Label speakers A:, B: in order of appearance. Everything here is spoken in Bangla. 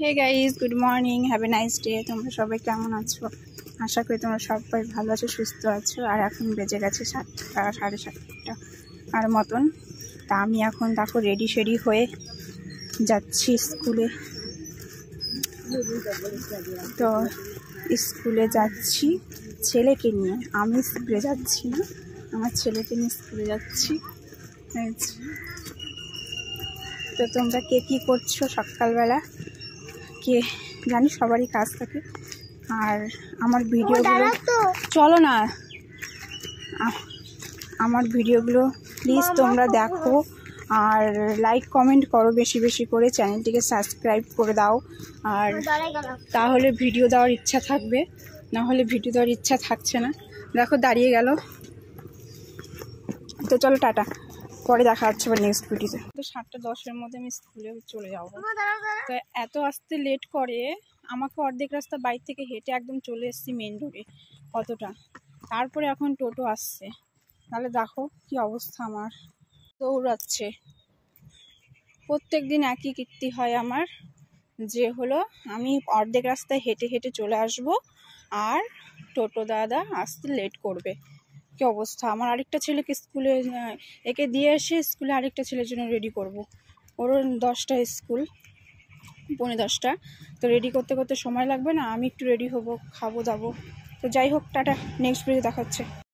A: Hey guys, good morning, have a nice day. তোমরা সবাই কেমন আছো? আশা করি তোমরা সবাই ভালো আছো, সুস্থ আছো। আর এখন বেজে গেছে 7টা, 7:30 আর মতন। তা আমি এখন দেখো রেডি সেডি হয়ে যাচ্ছি স্কুলে। তো স্কুলে যাচ্ছি ছেলেকে নিয়ে, আমি স্কুলে যাচ্ছি না, আমার ছেলেকে নিয়ে স্কুলে যাচ্ছি। তো তোমরা কে কী করছো সকালবেলা? কে জানি, সবারই কাজ থাকে। আর আমার ভিডিওগুলো, চলো না, আমার ভিডিওগুলো প্লিজ তোমরা দেখো আর লাইক কমেন্ট করো বেশি বেশি করে, চ্যানেলটিকে সাবস্ক্রাইব করে দাও। আর তাহলে ভিডিও দেওয়ার ইচ্ছা থাকবে, না হলে ভিডিও দেওয়ার ইচ্ছা থাকছে না। দেখো দাঁড়িয়ে গেল। তো চলো টাটা, পরে দেখা হচ্ছে আবার নেক্সট ভিডিওতে। তো 7:10-এর মধ্যে আমি স্কুলে চলে যাবো। তো এত আসতে লেট করে, আমাকে অর্ধেক রাস্তা বাইরে থেকে হেঁটে একদম চলে এসেছি মেন রোডে, কতটা। তারপরে এখন টোটো আসছে, তাহলে দেখো কি অবস্থা আমার। দৌড়াচ্ছে, প্রত্যেক দিন একই কীর্তি হয় আমার, যে হলো আমি অর্ধেক রাস্তায় হেঁটে হেঁটে চলে আসব আর টোটো দাদা আসতে লেট করবে। কি অবস্থা আমার। আরেকটা ছেলেকে স্কুলে, একে দিয়ে এসে স্কুলে আরেকটা ছেলের জন্য রেডি করব। ওরও 10টায় স্কুল, 10:45। তো রেডি করতে করতে সময় লাগবে না? আমি একটু রেডি হব, খাবো দাবো। তো যাই হোক, টাটা, নেক্সট ভিডিও দেখা হচ্ছে।